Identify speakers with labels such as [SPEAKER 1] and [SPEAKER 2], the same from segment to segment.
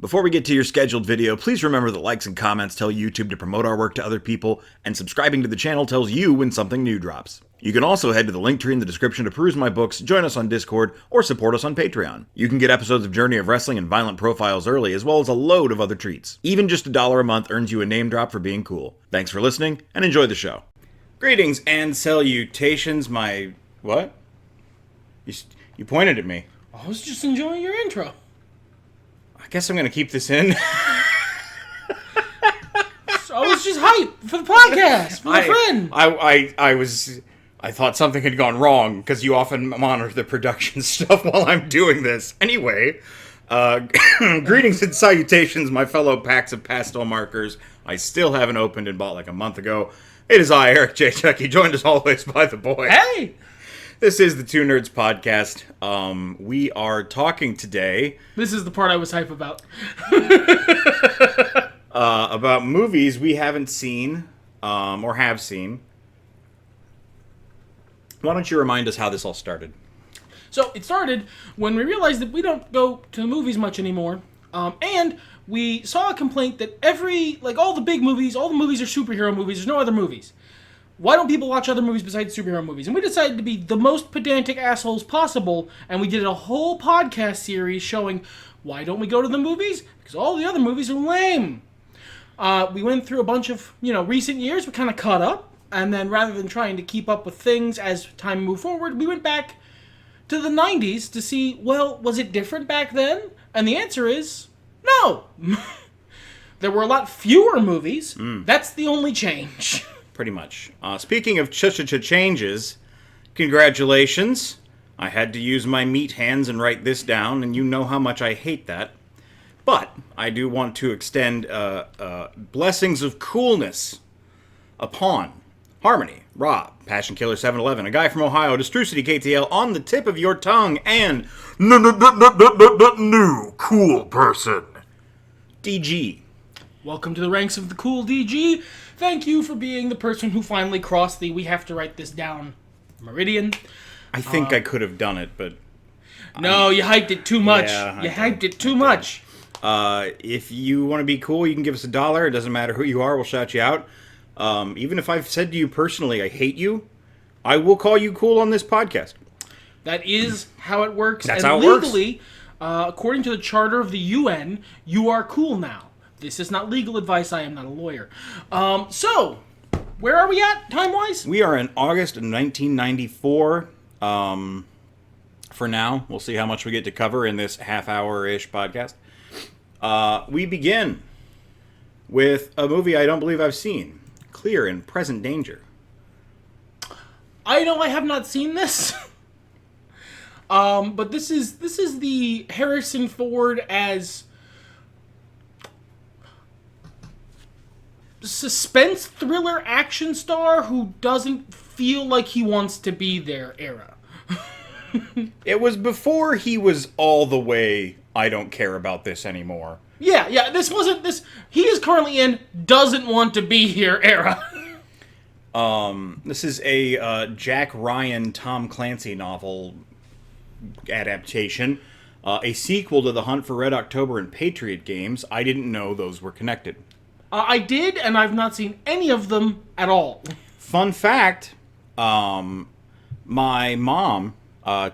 [SPEAKER 1] Before we get to your scheduled video, please remember that likes and comments tell YouTube to promote our work to other people, and subscribing to the channel tells you when something new drops. You can also head to the link tree in the description to peruse my books, join us on Discord, or support us on Patreon. You can get episodes of Journey of Wrestling and Violent Profiles early, as well as a load of other treats. Even just $1 a month earns you a name drop for being cool. Thanks for listening, and enjoy the show. Greetings and salutations, my... what? You pointed at me.
[SPEAKER 2] I was just enjoying your intro.
[SPEAKER 1] I guess I'm gonna keep this in.
[SPEAKER 2] So I was just hyped for the podcast, for my friend.
[SPEAKER 1] I thought something had gone wrong, because you often monitor the production stuff while I'm doing this. Anyway, greetings and salutations, my fellow packs of pastel markers I still haven't opened and bought like a month ago. It is I, Eric J. Chucky, joined as always by the boy.
[SPEAKER 2] Hey!
[SPEAKER 1] This is the Two Nerds Podcast. We are talking today...
[SPEAKER 2] This is the part I was hype about.
[SPEAKER 1] About movies we haven't seen, or have seen. Why don't you remind us how this all started?
[SPEAKER 2] So it started when we realized that we don't go to the movies much anymore. And we saw a complaint that all the big movies, all the movies are superhero movies, there's no other movies. Why don't people watch other movies besides superhero movies? And we decided to be the most pedantic assholes possible, and we did a whole podcast series showing why don't we go to the movies? Because all the other movies are lame. We went through a bunch of, recent years, we kind of caught up, and then rather than trying to keep up with things as time moved forward, we went back to the 90s to see, well, was it different back then? And the answer is, no. There were a lot fewer movies. That's the only change.
[SPEAKER 1] Pretty much. Speaking of changes, congratulations. I had to use my meat hands and write this down, and you know how much I hate that. But I do want to extend blessings of coolness upon Harmony, Rob, Passion Killer 711, a guy from Ohio, Destrucity KTL, on the tip of your tongue, and new cool person, DG.
[SPEAKER 2] Welcome to the ranks of the cool DG. Thank you for being the person who finally crossed the we have to write this down meridian.
[SPEAKER 1] I think I could have done it, but...
[SPEAKER 2] No, you hyped it too much.
[SPEAKER 1] Yeah,
[SPEAKER 2] you hyped it too much.
[SPEAKER 1] If you want to be cool, you can give us $1. It doesn't matter who you are, we'll shout you out. Even if I've said to you personally, I hate you, I will call you cool on this podcast.
[SPEAKER 2] That is how it works.
[SPEAKER 1] That's
[SPEAKER 2] and
[SPEAKER 1] how it works.
[SPEAKER 2] Legally, according to the charter of the UN, you are cool now. This is not legal advice. I am not a lawyer. So, where are we at, time-wise?
[SPEAKER 1] We are in August of 1994. For now, we'll see how much we get to cover in this half-hour-ish podcast. We begin with a movie I don't believe I've seen, Clear and Present Danger.
[SPEAKER 2] I know I have not seen this. But this is the Harrison Ford as suspense thriller action star who doesn't feel like he wants to be there era.
[SPEAKER 1] It was before he was all the way, I don't care about this anymore.
[SPEAKER 2] Yeah, this wasn't this. He is currently in doesn't want to be here era.
[SPEAKER 1] This is a Jack Ryan, Tom Clancy novel adaptation. A sequel to The Hunt for Red October and Patriot Games. I didn't know those were connected.
[SPEAKER 2] I did, and I've not seen any of them at all.
[SPEAKER 1] Fun fact, my mom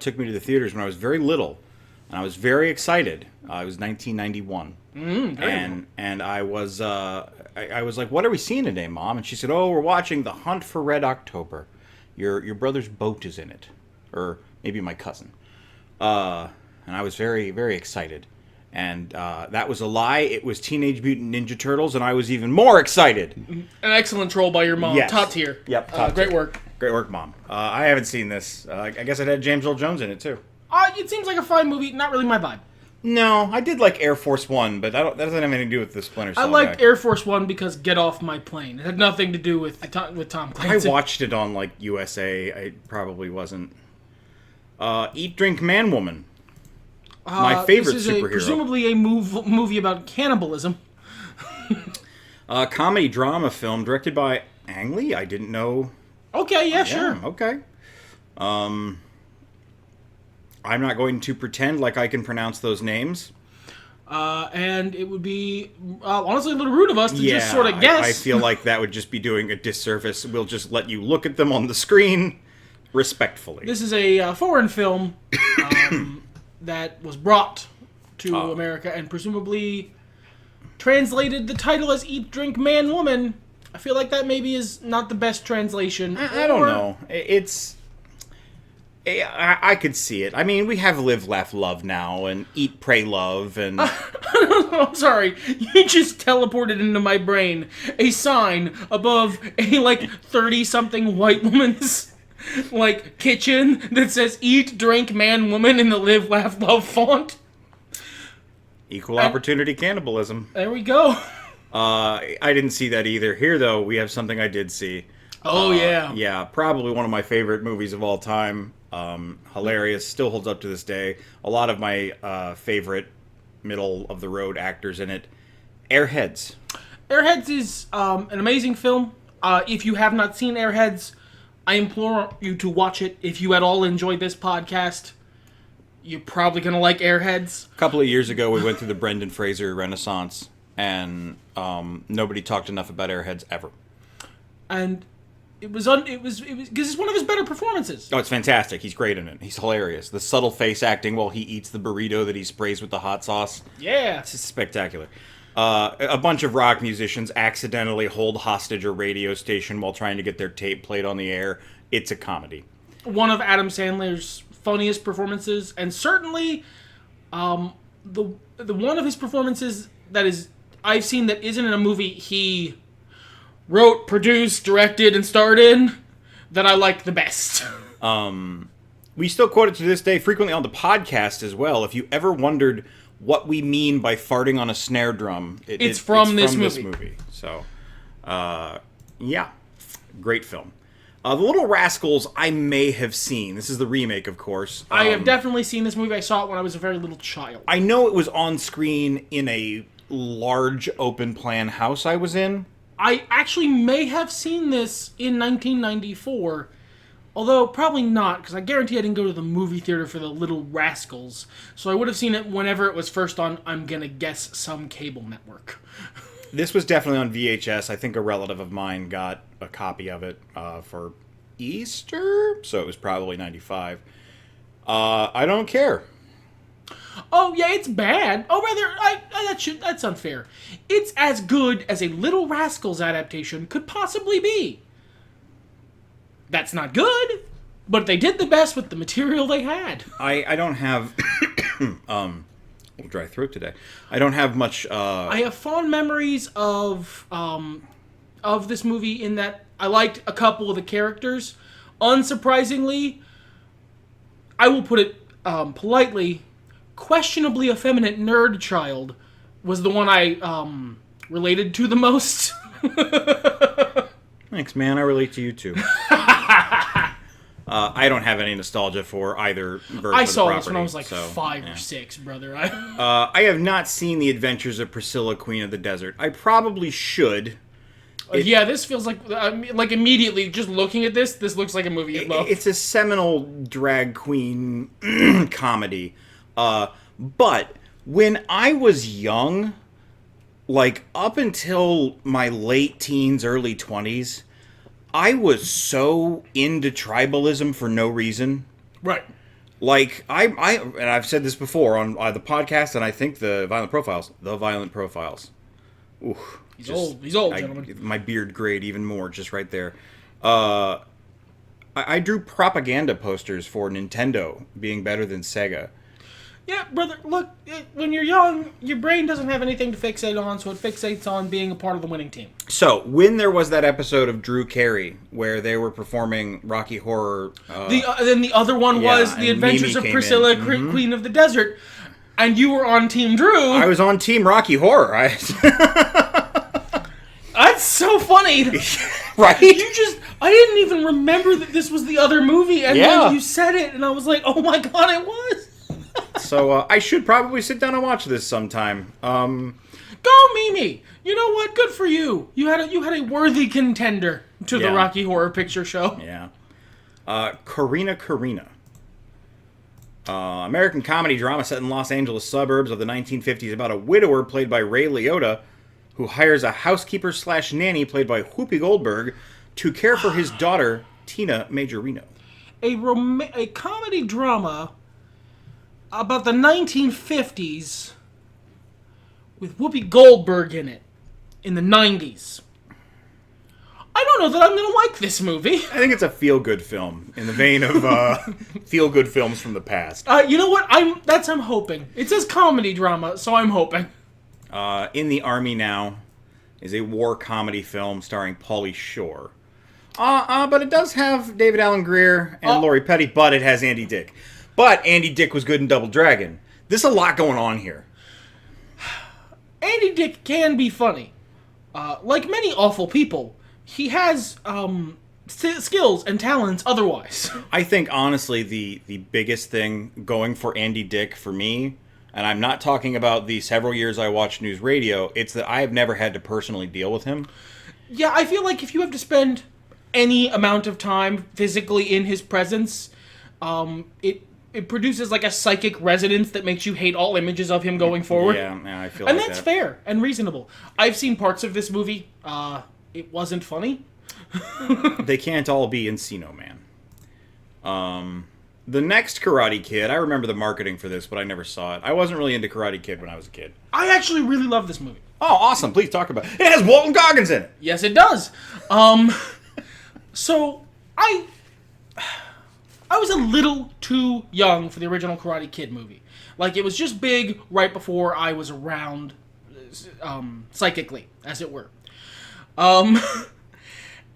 [SPEAKER 1] took me to the theaters when I was very little, and I was very excited. It was 1991. And I was I was like, what are we seeing today, Mom? And she said, oh, we're watching The Hunt for Red October. Your brother's boat is in it. Or maybe my cousin. And I was very, very excited. And that was a lie. It was Teenage Mutant Ninja Turtles, and I was even more excited.
[SPEAKER 2] An excellent troll by your mom.
[SPEAKER 1] Yes.
[SPEAKER 2] Top tier.
[SPEAKER 1] Yep, top
[SPEAKER 2] great
[SPEAKER 1] tier.
[SPEAKER 2] work.
[SPEAKER 1] Great work, Mom. I haven't seen this. I guess it had James Earl Jones in it, too.
[SPEAKER 2] It seems like a fine movie. Not really my vibe.
[SPEAKER 1] No, I did like Air Force One, but that doesn't have anything to do with the Splinter Cell
[SPEAKER 2] I liked
[SPEAKER 1] guy.
[SPEAKER 2] Air Force One because Get Off My Plane. It had nothing to do with Tom Clancy.
[SPEAKER 1] I watched it on, USA. I probably wasn't. Eat, Drink, Man, Woman. My favorite
[SPEAKER 2] this is
[SPEAKER 1] superhero.
[SPEAKER 2] Presumably a movie about cannibalism.
[SPEAKER 1] Comedy drama film directed by Ang Lee. I didn't know.
[SPEAKER 2] Okay, yeah, sure.
[SPEAKER 1] Okay. I'm not going to pretend like I can pronounce those names.
[SPEAKER 2] And it would be, honestly, a little rude of us to just sort of guess.
[SPEAKER 1] I feel like that would just be doing a disservice. We'll just let you look at them on the screen respectfully.
[SPEAKER 2] This is a foreign film that was brought to America and presumably translated the title as Eat, Drink, Man, Woman. I feel like that maybe is not the best translation.
[SPEAKER 1] I don't know. I could see it. I mean, we have Live, Laugh, Love now, and Eat, Pray, Love, and...
[SPEAKER 2] I'm sorry. You just teleported into my brain a sign above a, 30-something white woman's, kitchen that says Eat, Drink, Man, Woman in the Live, Laugh, Love font.
[SPEAKER 1] Equal opportunity cannibalism.
[SPEAKER 2] There we go.
[SPEAKER 1] I didn't see that either. Here, though, we have something I did see.
[SPEAKER 2] Oh, yeah.
[SPEAKER 1] Yeah, probably one of my favorite movies of all time. Hilarious, still holds up to this day. A lot of my favorite middle-of-the-road actors in it. Airheads.
[SPEAKER 2] Airheads is an amazing film. If you have not seen Airheads, I implore you to watch it. If you at all enjoyed this podcast, you're probably going to like Airheads.
[SPEAKER 1] A couple of years ago, we went through the Brendan Fraser Renaissance, and nobody talked enough about Airheads ever.
[SPEAKER 2] And it was because it's one of his better performances.
[SPEAKER 1] Oh, it's fantastic. He's great in it. He's hilarious. The subtle face acting while he eats the burrito that he sprays with the hot sauce.
[SPEAKER 2] Yeah.
[SPEAKER 1] It's just spectacular. A bunch of rock musicians accidentally hold hostage a radio station while trying to get their tape played on the air. It's a comedy.
[SPEAKER 2] One of Adam Sandler's funniest performances, and certainly the one of his performances that is I've seen that isn't in a movie he wrote, produced, directed, and starred in that I liked the best.
[SPEAKER 1] We still quote it to this day frequently on the podcast as well. If you ever wondered what we mean by farting on a snare drum, it's from this movie. So, yeah, great film. The Little Rascals I may have seen. This is the remake, of course.
[SPEAKER 2] I have definitely seen this movie. I saw it when I was a very little child.
[SPEAKER 1] I know it was on screen in a large open plan house I was in.
[SPEAKER 2] I actually may have seen this in 1994, although probably not, because I guarantee I didn't go to the movie theater for The Little Rascals, so I would have seen it whenever it was first on, I'm gonna guess, some cable network.
[SPEAKER 1] This was definitely on VHS. I think a relative of mine got a copy of it for Easter, so it was probably 95. I don't care.
[SPEAKER 2] Oh, yeah, it's bad. Oh, rather, that's unfair. It's as good as a Little Rascals adaptation could possibly be. That's not good, but they did the best with the material they had.
[SPEAKER 1] I don't have... dry throat today. I don't have much...
[SPEAKER 2] I have fond memories of this movie in that I liked a couple of the characters. Unsurprisingly, I will put it politely... questionably effeminate nerd child was the one I related to the most.
[SPEAKER 1] Thanks, man. I relate to you too. I don't have any nostalgia for either version
[SPEAKER 2] I
[SPEAKER 1] of the
[SPEAKER 2] saw
[SPEAKER 1] property,
[SPEAKER 2] this when I was like
[SPEAKER 1] so,
[SPEAKER 2] 5
[SPEAKER 1] yeah.
[SPEAKER 2] or 6, brother.
[SPEAKER 1] I have not seen The Adventures of Priscilla, Queen of the Desert. I probably should.
[SPEAKER 2] Yeah, this feels like immediately just looking at this looks like a movie you'd love.
[SPEAKER 1] It's a seminal drag queen comedy. But when I was young, up until my late teens, early 20s, I was so into tribalism for no reason.
[SPEAKER 2] Right.
[SPEAKER 1] And I've said this before on the podcast, and I think the Violent Profiles. Ooh,
[SPEAKER 2] He's old, gentlemen.
[SPEAKER 1] My beard grayed even more, just right there. I drew propaganda posters for Nintendo being better than Sega.
[SPEAKER 2] Yeah, brother, look, when you're young, your brain doesn't have anything to fixate on, so it fixates on being a part of the winning team.
[SPEAKER 1] So, when there was that episode of Drew Carey, where they were performing Rocky Horror...
[SPEAKER 2] then the other one was The Adventures of Priscilla, Queen of the Desert, and you were on Team Drew.
[SPEAKER 1] I was on Team Rocky Horror.
[SPEAKER 2] That's so funny.
[SPEAKER 1] Right?
[SPEAKER 2] I didn't even remember that this was the other movie, and then you said it, and I was like, oh my god, it was.
[SPEAKER 1] So, I should probably sit down and watch this sometime.
[SPEAKER 2] Go, Mimi! You know what? Good for you. You had a worthy contender to the Rocky Horror Picture Show.
[SPEAKER 1] Yeah. Karina. American comedy drama set in Los Angeles suburbs of the 1950s about a widower played by Ray Liotta who hires a housekeeper/nanny played by Whoopi Goldberg to care for his daughter, Tina Majorino.
[SPEAKER 2] A comedy drama about the 1950s with Whoopi Goldberg in it in the 90s. I don't know that I'm going to like this movie.
[SPEAKER 1] I think it's a feel-good film in the vein of feel-good films from the past.
[SPEAKER 2] You know what? I'm hoping. It says comedy drama, so I'm hoping.
[SPEAKER 1] In the Army Now is a war comedy film starring Pauly Shore. But it does have David Alan Grier and Lori Petty, but it has Andy Dick. But Andy Dick was good in Double Dragon. There's a lot going on here.
[SPEAKER 2] Andy Dick can be funny. Like many awful people, he has skills and talents otherwise.
[SPEAKER 1] I think, honestly, the biggest thing going for Andy Dick for me, and I'm not talking about the several years I watched news radio, it's that I have never had to personally deal with him.
[SPEAKER 2] Yeah, I feel like if you have to spend any amount of time physically in his presence, it produces like a psychic resonance that makes you hate all images of him going forward.
[SPEAKER 1] Yeah, I feel
[SPEAKER 2] and
[SPEAKER 1] like
[SPEAKER 2] that's
[SPEAKER 1] that.
[SPEAKER 2] fair and reasonable. I've seen parts of this movie. It wasn't funny.
[SPEAKER 1] They can't all be Encino Man. The next Karate Kid, I remember the marketing for this, but I never saw it. I wasn't really into Karate Kid when I was a kid.
[SPEAKER 2] I actually really love this movie.
[SPEAKER 1] Oh, awesome. Please talk about it. It has Walton Goggins in it.
[SPEAKER 2] Yes, it does. So I was a little too young for the original Karate Kid movie. Like, it was just big right before I was around, psychically, as it were.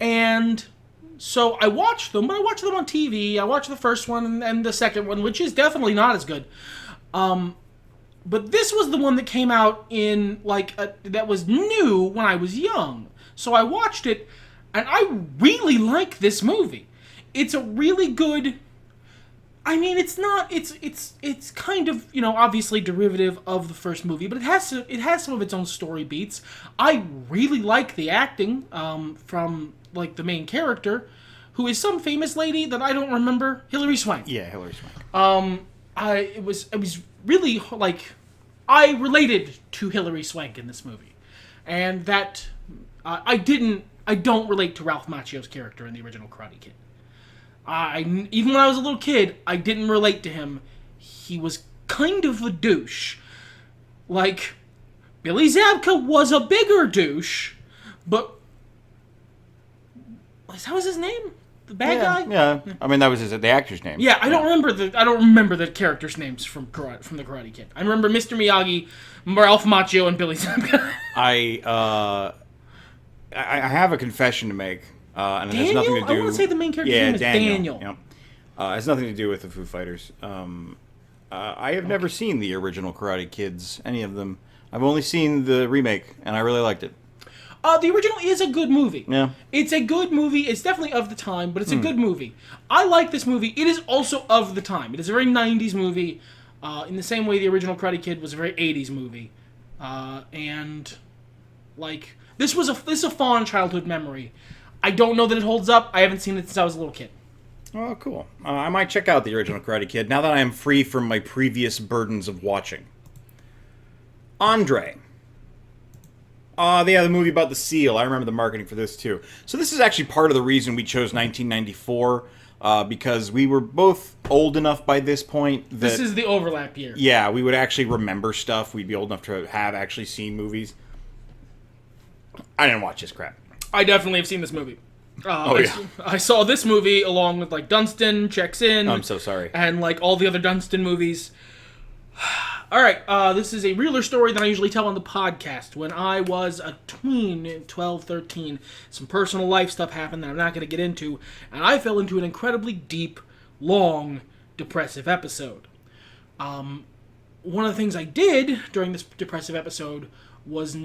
[SPEAKER 2] And so I watched them, but I watched them on TV. I watched the first one and the second one, which is definitely not as good. But this was the one that came out in, that was new when I was young. So I watched it, and I really like this movie. It's a really good... I mean, it's kind of, obviously derivative of the first movie, but it has some of its own story beats. I really like the acting from the main character, who is some famous lady that I don't remember, Hilary Swank.
[SPEAKER 1] Yeah, Hilary Swank.
[SPEAKER 2] It was really I related to Hilary Swank in this movie, and that I don't relate to Ralph Macchio's character in the original Karate Kid. Even when I was a little kid, I didn't relate to him. He was kind of a douche. Like, Billy Zabka was a bigger douche, but... That was his name? The bad guy?
[SPEAKER 1] Yeah, I mean, that was the actor's name.
[SPEAKER 2] Yeah, I don't remember the characters' names from the Karate Kid. I remember Mr. Miyagi, Ralph Macchio, and Billy Zabka.
[SPEAKER 1] I have a confession to make. And it has
[SPEAKER 2] Daniel?
[SPEAKER 1] nothing to do...
[SPEAKER 2] I want to say the main character's name is Daniel.
[SPEAKER 1] Yep. It has nothing to do with the Foo Fighters. I have never seen the original Karate Kids, any of them. I've only seen the remake, and I really liked it.
[SPEAKER 2] The original is a good movie.
[SPEAKER 1] Yeah.
[SPEAKER 2] It's a good movie. It's definitely of the time, but it's a good movie. I like this movie. It is also of the time. It is a very 90s movie, in the same way the original Karate Kid was a very 80s movie. This is a fond childhood memory. I don't know that it holds up. I haven't seen it since I was a little kid.
[SPEAKER 1] Oh, cool. I might check out the original Karate Kid now that I am free from my previous burdens of watching. Andre. The movie about the seal. I remember the marketing for this, too. So this is actually part of the reason we chose 1994, because we were both old enough by this point that...
[SPEAKER 2] This is the overlap year.
[SPEAKER 1] Yeah, we would actually remember stuff. We'd be old enough to have actually seen movies. I didn't watch this crap.
[SPEAKER 2] I definitely have seen this movie.
[SPEAKER 1] Yeah.
[SPEAKER 2] I saw this movie along with Dunstan Checks In.
[SPEAKER 1] I'm so sorry.
[SPEAKER 2] And all the other Dunstan movies. All right, this is a realer story than I usually tell on the podcast. When I was a tween, 12, 13, some personal life stuff happened that I'm not going to get into, and I fell into an incredibly deep, long, depressive episode. One of the things I did during this depressive episode was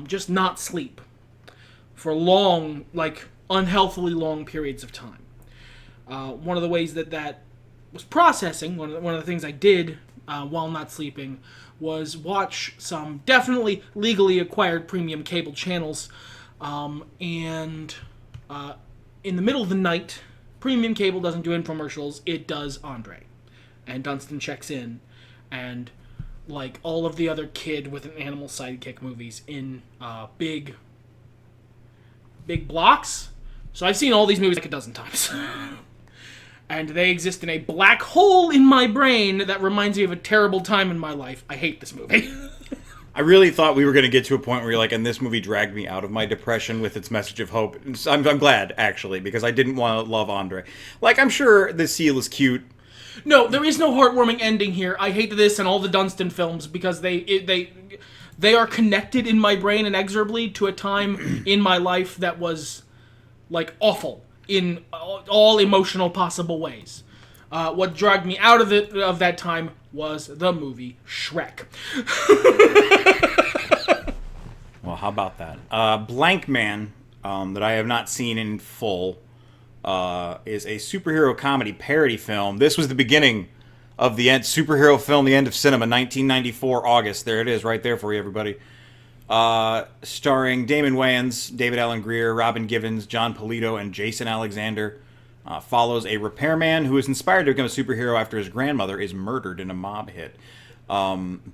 [SPEAKER 2] just not sleep for long, unhealthily long periods of time. One of the ways that was processing, one of the things I did while not sleeping, was watch some definitely legally acquired premium cable channels, and in the middle of the night, premium cable doesn't do infomercials, it does Andre. and Dunstan checks in, and like all of the other kid with an animal sidekick movies in big blocks. So I've seen all these movies like a dozen times. And they exist in a black hole in my brain that reminds me of a terrible time in my life. I hate this movie.
[SPEAKER 1] I really thought we were going to get to a point where you're like, and this movie dragged me out of my depression with its message of hope. I'm glad, actually, because I didn't want to love Andre. Like, I'm sure the seal is cute.
[SPEAKER 2] No, there is no heartwarming ending here. I hate this and all the Dunstan films because they are connected in my brain inexorably to a time in my life that was, like, awful in all emotional possible ways. What dragged me out of that time was the movie Shrek.
[SPEAKER 1] Well, how about that? Blank Man, that I have not seen in full, is a superhero comedy parody film. This was the beginning of the superhero film, The End of Cinema, 1994, August. There it is, right there for you, everybody. Starring Damon Wayans, David Alan Grier, Robin Givens, John Polito, and Jason Alexander. Follows a repairman who is inspired to become a superhero after his grandmother is murdered in a mob hit.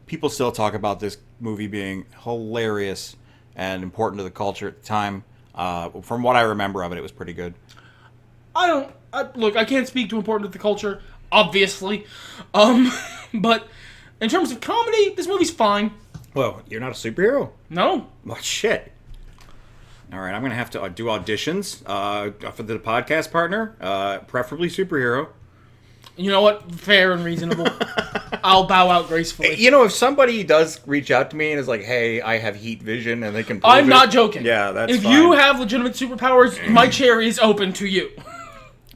[SPEAKER 1] People still talk about this movie being hilarious and important to the culture at the time. From what I remember of it, it was pretty good.
[SPEAKER 2] Look, I can't speak to important to the culture, obviously. But in terms of comedy, this movie's fine.
[SPEAKER 1] Whoa, you're not a superhero?
[SPEAKER 2] No.
[SPEAKER 1] Well, shit. All right, I'm going to have to do auditions for the podcast partner, preferably superhero.
[SPEAKER 2] You know what? Fair and reasonable. I'll bow out gracefully.
[SPEAKER 1] You know, if somebody does reach out to me and is like, hey, I have heat vision, and they can prove
[SPEAKER 2] I'm not joking.
[SPEAKER 1] Yeah, that's
[SPEAKER 2] If
[SPEAKER 1] fine.
[SPEAKER 2] you have legitimate superpowers, my chair is open to you.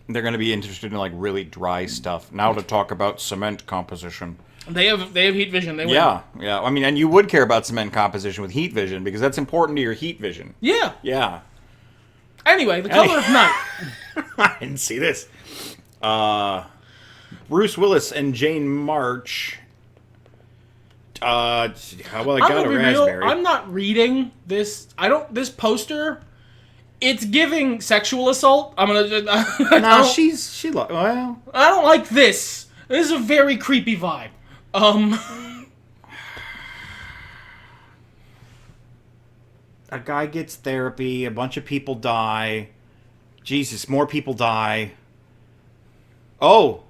[SPEAKER 1] They're going to be interested in, like, really dry stuff. Now to talk about cement composition.
[SPEAKER 2] They have heat vision. They win.
[SPEAKER 1] Yeah. I mean, and you would care about cement composition with heat vision because that's important to your heat vision.
[SPEAKER 2] Yeah.
[SPEAKER 1] Yeah.
[SPEAKER 2] Anyway, The Color of Night.
[SPEAKER 1] I didn't see this. Bruce Willis and Jane March. How well I got a raspberry.
[SPEAKER 2] I'm not reading this. This poster. It's giving sexual assault. I'm gonna.
[SPEAKER 1] Well.
[SPEAKER 2] I don't like this. This is a very creepy vibe.
[SPEAKER 1] A guy gets therapy. A bunch of people die. Jesus, more people die. Oh.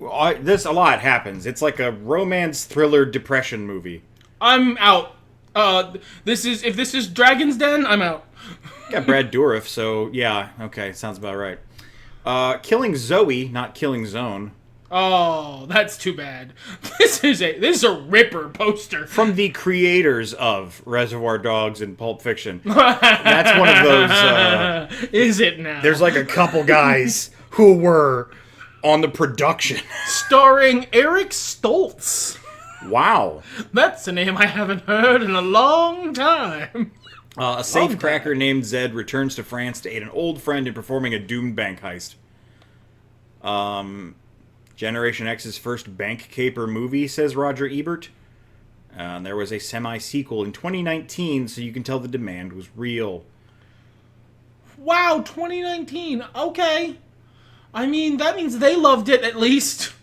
[SPEAKER 1] A lot happens. It's like a romance thriller depression movie.
[SPEAKER 2] I'm out. If this is Dragon's Den, I'm out.
[SPEAKER 1] Got Brad Dourif, so yeah, okay, sounds about right. Killing Zoe, not Killing Zone.
[SPEAKER 2] Oh, that's too bad. This is a ripper poster
[SPEAKER 1] From the creators of Reservoir Dogs and Pulp Fiction. That's one of those.
[SPEAKER 2] Is it now?
[SPEAKER 1] There's like a couple guys who were on the production.
[SPEAKER 2] Starring Eric Stoltz.
[SPEAKER 1] Wow.
[SPEAKER 2] That's a name I haven't heard in a long time.
[SPEAKER 1] A safecracker named Zed returns to France to aid an old friend in performing a doomed bank heist. Generation X's first bank caper movie, says Roger Ebert. There was a semi-sequel in 2019, so you can tell the demand was real.
[SPEAKER 2] Wow, 2019. Okay. I mean, that means they loved it, at least.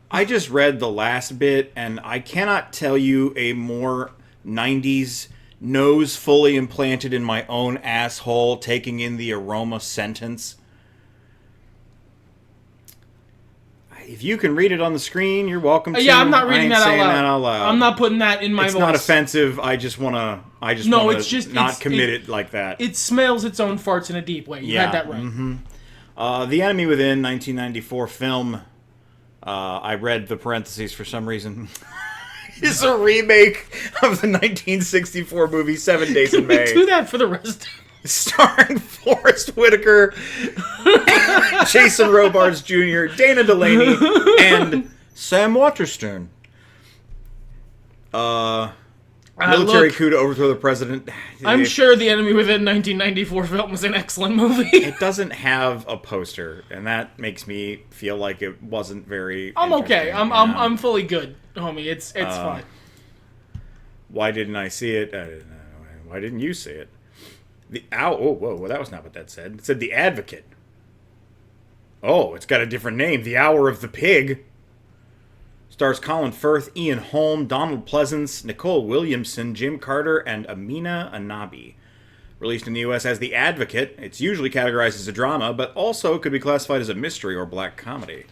[SPEAKER 1] I just read the last bit, and I cannot tell you a more 90s nose fully implanted in my own asshole taking in the aroma sentence. If you can read it on the screen, you're welcome to.
[SPEAKER 2] Yeah, I'm not reading that
[SPEAKER 1] out loud.
[SPEAKER 2] I'm not putting that in my voice.
[SPEAKER 1] It's not offensive. I just want to not commit it like that.
[SPEAKER 2] It smells its own farts in a deep way. You had that right.
[SPEAKER 1] Mm-hmm. The Enemy Within, 1994 film. I read the parentheses for some reason. It's a remake of the 1964 movie 7 Days in May.
[SPEAKER 2] Do that for the rest.
[SPEAKER 1] Starring Forrest Whitaker, Jason Robards Jr., Dana Delaney, and Sam Waterston. Military coup to overthrow the president.
[SPEAKER 2] I'm sure The Enemy Within 1994 film was an excellent movie.
[SPEAKER 1] It doesn't have a poster, and that makes me feel like it wasn't very.
[SPEAKER 2] I'm okay. I'm fully good, homie. It's fine.
[SPEAKER 1] Why didn't I see it? Why didn't you see it? Whoa, that was not what that said. It said The Advocate. Oh, it's got a different name. The Hour of the Pig. Stars Colin Firth, Ian Holm, Donald Pleasance, Nicole Williamson, Jim Carter, and Amina Anabi. Released in the U.S. as The Advocate, it's usually categorized as a drama, but also could be classified as a mystery or black comedy.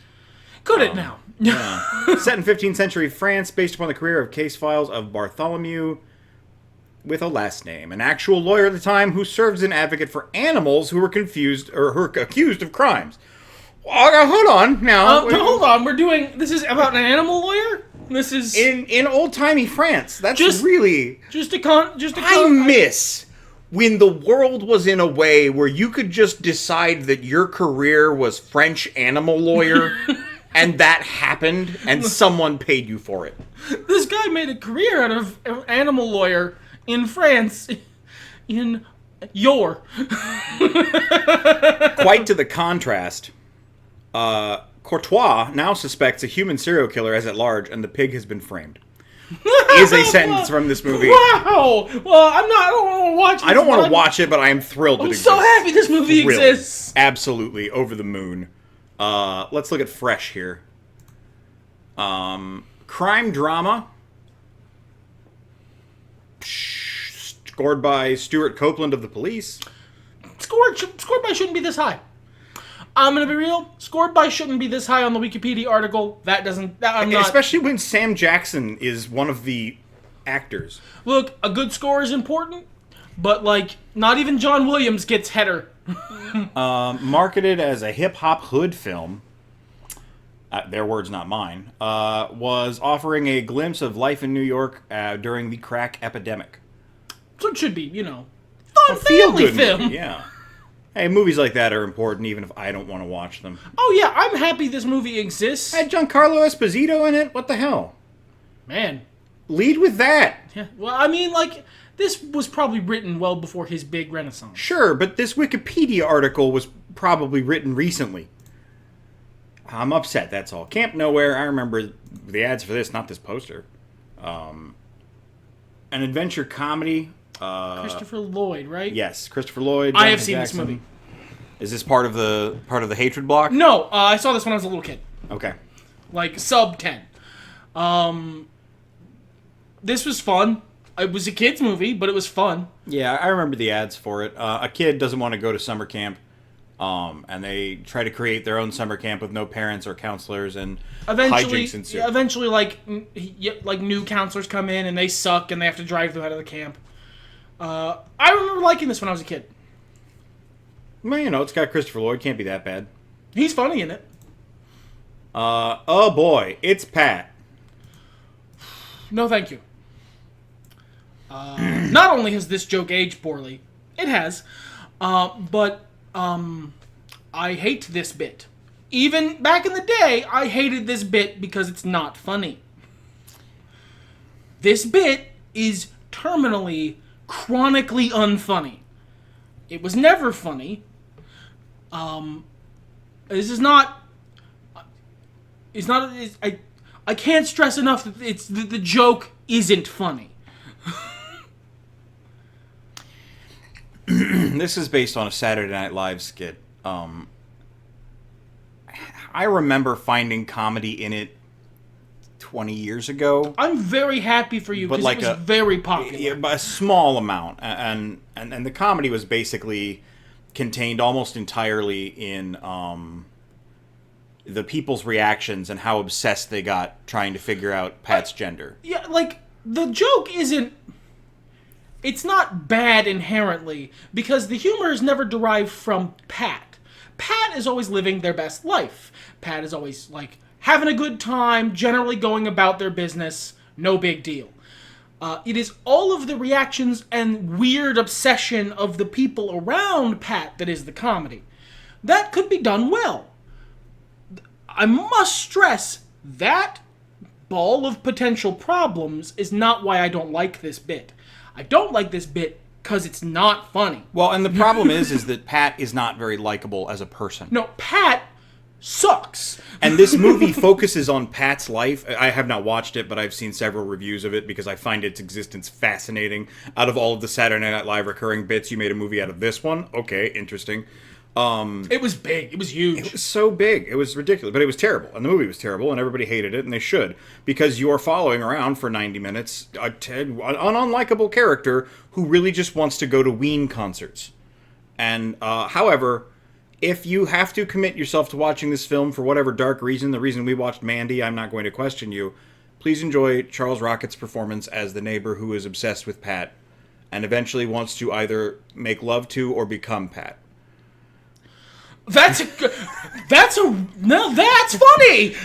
[SPEAKER 2] Could it now?
[SPEAKER 1] Yeah. Set in 15th century France, based upon the career of case files of Bartholomew with a last name, an actual lawyer at the time who served as an advocate for animals who were confused or who were accused of crimes. Hold on now.
[SPEAKER 2] Hold on. This is about an animal lawyer. This is
[SPEAKER 1] in old timey France. That's really
[SPEAKER 2] I
[SPEAKER 1] miss when the world was in a way where you could just decide that your career was French animal lawyer, and that happened, and someone paid you for it.
[SPEAKER 2] This guy made a career out of animal lawyer in France, in Quite
[SPEAKER 1] to the contrast. Courtois now suspects a human serial killer as at large, and the pig has been framed. Is a sentence from this movie.
[SPEAKER 2] Wow! Well, I don't want to watch it.
[SPEAKER 1] I don't want to watch it, but I am thrilled
[SPEAKER 2] I'm so happy this movie exists.
[SPEAKER 1] Absolutely, over the moon. Let's look at Fresh here. Crime drama. Scored by Stuart Copeland of The Police.
[SPEAKER 2] Scored by shouldn't be this high. I'm gonna be real. Scored by shouldn't be this high on the Wikipedia article.
[SPEAKER 1] Especially when Sam Jackson is one of the actors.
[SPEAKER 2] Look, a good score is important, but not even John Williams gets header.
[SPEAKER 1] Marketed as a hip-hop hood film, their words, not mine, was offering a glimpse of life in New York during the crack epidemic.
[SPEAKER 2] So it should be, fun family film.
[SPEAKER 1] Movie, yeah. Hey, movies like that are important even if I don't want to watch them.
[SPEAKER 2] Oh yeah, I'm happy this movie exists.
[SPEAKER 1] Had Giancarlo Esposito in it? What the hell?
[SPEAKER 2] Man.
[SPEAKER 1] Lead with that.
[SPEAKER 2] Yeah. Well, I mean, this was probably written well before his big renaissance.
[SPEAKER 1] Sure, but this Wikipedia article was probably written recently. I'm upset, that's all. Camp Nowhere, I remember the ads for this, not this poster. An adventure comedy.
[SPEAKER 2] Christopher Lloyd, right?
[SPEAKER 1] Yes, Christopher Lloyd.
[SPEAKER 2] I have seen this movie.
[SPEAKER 1] Is this part of the hatred block?
[SPEAKER 2] No, I saw this when I was a little kid.
[SPEAKER 1] Okay.
[SPEAKER 2] Sub 10. This was fun. It was a kid's movie, but it was fun.
[SPEAKER 1] Yeah, I remember the ads for it. A kid doesn't want to go to summer camp, and they try to create their own summer camp with no parents or counselors, and hijinks ensue.
[SPEAKER 2] Eventually, new counselors come in, and they suck, and they have to drive them out of the camp. I remember liking this when I was a kid.
[SPEAKER 1] Well, it's got Christopher Lloyd. Can't be that bad.
[SPEAKER 2] He's funny in it.
[SPEAKER 1] Oh boy, it's Pat.
[SPEAKER 2] No, thank you. Not only has this joke aged poorly, it has, but I hate this bit. Even back in the day, I hated this bit because it's not funny. This bit is terminally, chronically unfunny. It was never funny. This is not. It's not. I can't stress enough that the joke isn't funny.
[SPEAKER 1] This is based on a Saturday Night Live skit. I remember finding comedy in it 20 years ago.
[SPEAKER 2] I'm very happy for you because it was very popular.
[SPEAKER 1] A small amount, and the comedy was basically contained almost entirely in the people's reactions and how obsessed they got trying to figure out Pat's gender.
[SPEAKER 2] Yeah, the joke isn't. It's not bad inherently because the humor is never derived from Pat. Pat is always living their best life. Pat is always having a good time, generally going about their business, no big deal. It is all of the reactions and weird obsession of the people around Pat that is the comedy. That could be done well. I must stress that ball of potential problems is not why I don't like this bit. I don't like this bit because it's not funny.
[SPEAKER 1] Well, and the problem is that Pat is not very likable as a person.
[SPEAKER 2] No, Pat sucks.
[SPEAKER 1] And this movie focuses on Pat's life. I have not watched it, but I've seen several reviews of it because I find its existence fascinating. Out of all of the Saturday Night Live recurring bits, you made a movie out of this one? Okay, interesting.
[SPEAKER 2] It was big. It was huge.
[SPEAKER 1] It was so big. It was ridiculous. But it was terrible. And the movie was terrible, and everybody hated it, and they should. Because you are following around for 90 minutes an unlikable character who really just wants to go to Ween concerts. And, however, if you have to commit yourself to watching this film for whatever dark reason, the reason we watched Mandy, I'm not going to question you, please enjoy Charles Rockett's performance as the neighbor who is obsessed with Pat and eventually wants to either make love to or become Pat.
[SPEAKER 2] That's funny.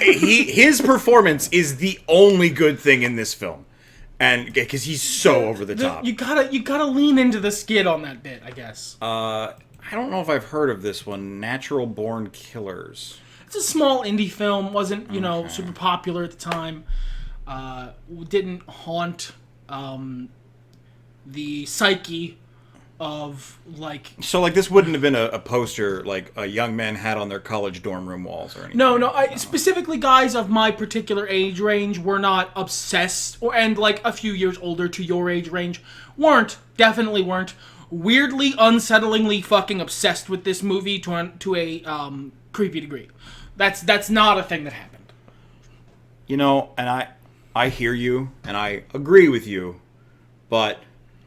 [SPEAKER 1] His performance is the only good thing in this film, and because he's so over the top.
[SPEAKER 2] You gotta lean into the skid on that bit, I guess.
[SPEAKER 1] I don't know if I've heard of this one. Natural Born Killers.
[SPEAKER 2] It's a small indie film. Wasn't super popular at the time. Didn't haunt the psyche of
[SPEAKER 1] So this wouldn't have been a poster like a young man had on their college dorm room walls or anything.
[SPEAKER 2] No. Specifically, guys of my particular age range were not obsessed, and a few years older to your age range definitely weren't weirdly, unsettlingly fucking obsessed with this movie to a creepy degree. That's not a thing that happened.
[SPEAKER 1] And I hear you and I agree with you, but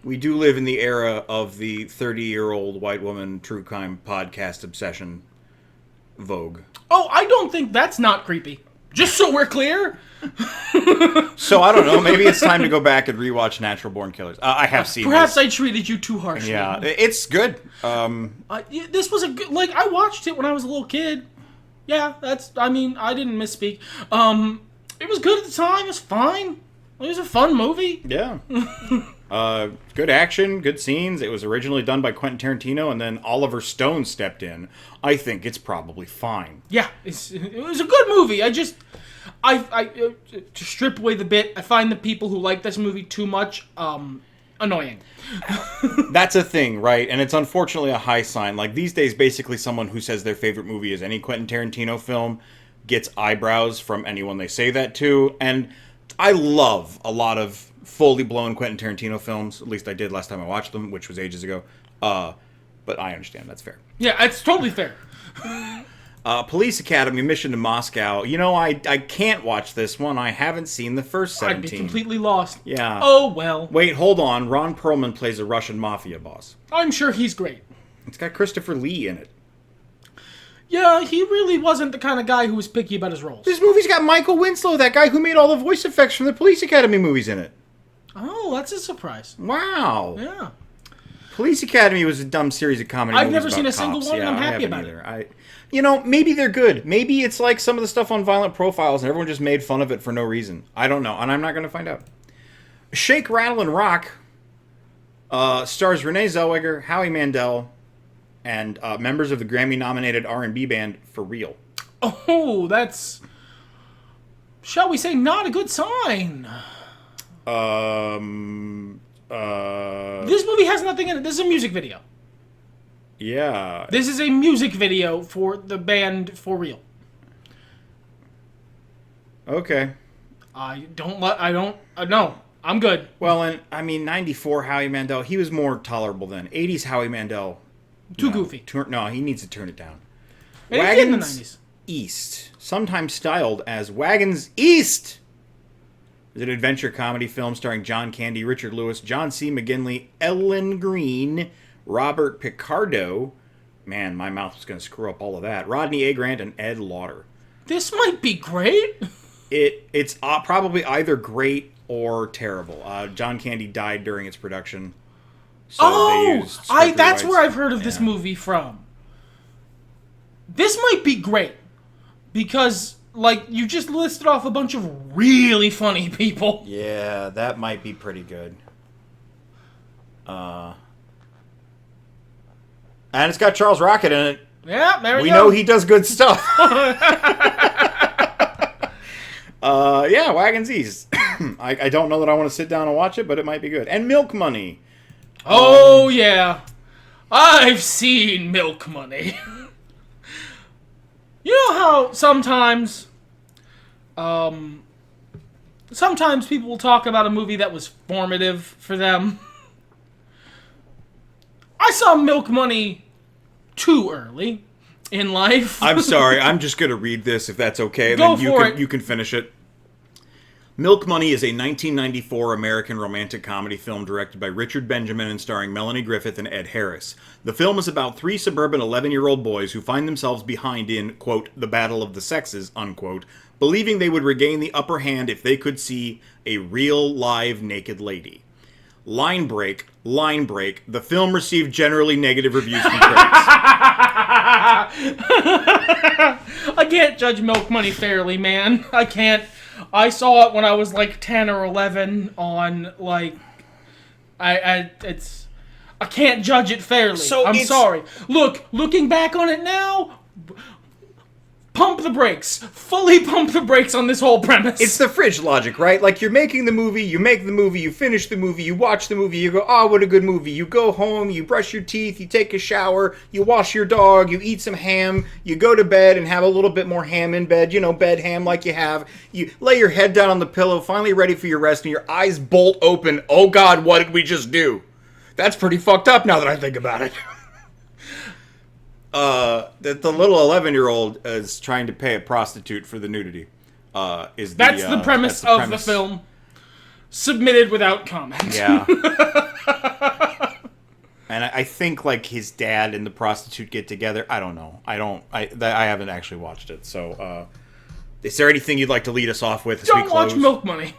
[SPEAKER 1] we do live in the era of the 30-year-old white woman true crime podcast obsession vogue.
[SPEAKER 2] Oh, I don't think that's not creepy. Just so we're clear.
[SPEAKER 1] So I don't know. Maybe it's time to go back and rewatch Natural Born Killers. I have seen.
[SPEAKER 2] Perhaps
[SPEAKER 1] this.
[SPEAKER 2] I treated you too harshly.
[SPEAKER 1] Yeah, it's good.
[SPEAKER 2] This was a good. I watched it when I was a little kid. Yeah, I didn't misspeak. It was good at the time. It was fine. It was a fun movie.
[SPEAKER 1] Yeah. Good action, good scenes. It was originally done by Quentin Tarantino, and then Oliver Stone stepped in. I think it's probably fine.
[SPEAKER 2] Yeah, it was a good movie. I to strip away the bit, I find the people who like this movie too much annoying.
[SPEAKER 1] That's a thing, right? And it's unfortunately a high sign. These days, basically someone who says their favorite movie is any Quentin Tarantino film gets eyebrows from anyone they say that to. And I love a lot of fully blown Quentin Tarantino films. At least I did last time I watched them, which was ages ago. But I understand. That's fair.
[SPEAKER 2] Yeah, it's totally fair.
[SPEAKER 1] Police Academy, Mission to Moscow. I can't watch this one. I haven't seen the first 17.
[SPEAKER 2] I'd be completely lost.
[SPEAKER 1] Yeah.
[SPEAKER 2] Oh, well.
[SPEAKER 1] Wait, hold on. Ron Perlman plays a Russian mafia boss.
[SPEAKER 2] I'm sure he's great.
[SPEAKER 1] It's got Christopher Lee in it.
[SPEAKER 2] Yeah, he really wasn't the kind of guy who was picky about his roles.
[SPEAKER 1] This movie's got Michael Winslow, that guy who made all the voice effects from the Police Academy movies in it.
[SPEAKER 2] Oh, that's a surprise.
[SPEAKER 1] Wow.
[SPEAKER 2] Yeah.
[SPEAKER 1] Police Academy was a dumb series of comedy movies.
[SPEAKER 2] I've never seen a
[SPEAKER 1] cops.
[SPEAKER 2] single one, and I'm happy about it.
[SPEAKER 1] Maybe they're good. Maybe it's like some of the stuff on Violent Profiles, and everyone just made fun of it for no reason. I don't know, and I'm not going to find out. Shake, Rattle, and Rock stars Renee Zellweger, Howie Mandel, and members of the Grammy-nominated R&B band For Real.
[SPEAKER 2] Oh, that's, shall we say, not a good sign. This movie has nothing in it. This is a music video.
[SPEAKER 1] Yeah.
[SPEAKER 2] This is a music video for the band For Real.
[SPEAKER 1] Okay.
[SPEAKER 2] No, I'm good.
[SPEAKER 1] Well, and 94 Howie Mandel, he was more tolerable then. 80s Howie Mandel.
[SPEAKER 2] Too goofy.
[SPEAKER 1] No, he needs to turn it down.
[SPEAKER 2] And Wagons in the 90s.
[SPEAKER 1] East, sometimes styled as Wagons East, is an adventure comedy film starring John Candy, Richard Lewis, John C. McGinley, Ellen Green, Robert Picardo. Man, my mouth was going to screw up all of that. Rodney A. Grant and Ed Lauder.
[SPEAKER 2] This might be great.
[SPEAKER 1] It's probably either great or terrible. John Candy died during its production. So they used
[SPEAKER 2] that's where I've heard of this movie from. This might be great. Because, you just listed off a bunch of really funny people.
[SPEAKER 1] Yeah, that might be pretty good. And it's got Charles Rocket in it.
[SPEAKER 2] Yeah, there we go.
[SPEAKER 1] We know he does good stuff. Yeah, Wagons East. I don't know that I want to sit down and watch it, but it might be good. And Milk Money.
[SPEAKER 2] Oh, yeah. I've seen Milk Money. You know how sometimes people will talk about a movie that was formative for them? I saw Milk Money too early in life.
[SPEAKER 1] I'm sorry. I'm just going to read this if that's okay. And
[SPEAKER 2] Go
[SPEAKER 1] then
[SPEAKER 2] for it.
[SPEAKER 1] You can finish it. Milk Money is a 1994 American romantic comedy film directed by Richard Benjamin and starring Melanie Griffith and Ed Harris. The film is about three suburban 11-year-old boys who find themselves behind in, quote, the battle of the sexes, unquote, believing they would regain the upper hand if they could see a real, live, naked lady. Line break. The film received generally negative reviews from critics.
[SPEAKER 2] I can't judge Milk Money fairly, man. I can't. I saw it when I was like 10 or 11 on like I can't judge it fairly.
[SPEAKER 1] So
[SPEAKER 2] I'm sorry. Looking back on it now, pump the brakes. Fully pump the brakes on this whole premise.
[SPEAKER 1] It's the fridge logic, right? Like, you're making the movie, you make the movie, you finish the movie, you watch the movie, you go, oh, what a good movie. You go home, you brush your teeth, you take a shower, you wash your dog, you eat some ham, you go to bed and have a little bit more ham in bed, bed ham like you have. You lay your head down on the pillow, finally ready for your rest, and your eyes bolt open. Oh, God, what did we just do? That's pretty fucked up now that I think about it. The little 11-year-old is trying to pay a prostitute for the nudity. That's
[SPEAKER 2] the premise of the film. Submitted without comment.
[SPEAKER 1] Yeah. And I think like his dad and the prostitute get together. I don't know. I haven't actually watched it. So, is there anything you'd like to lead us off with?
[SPEAKER 2] Don't watch Milk Money.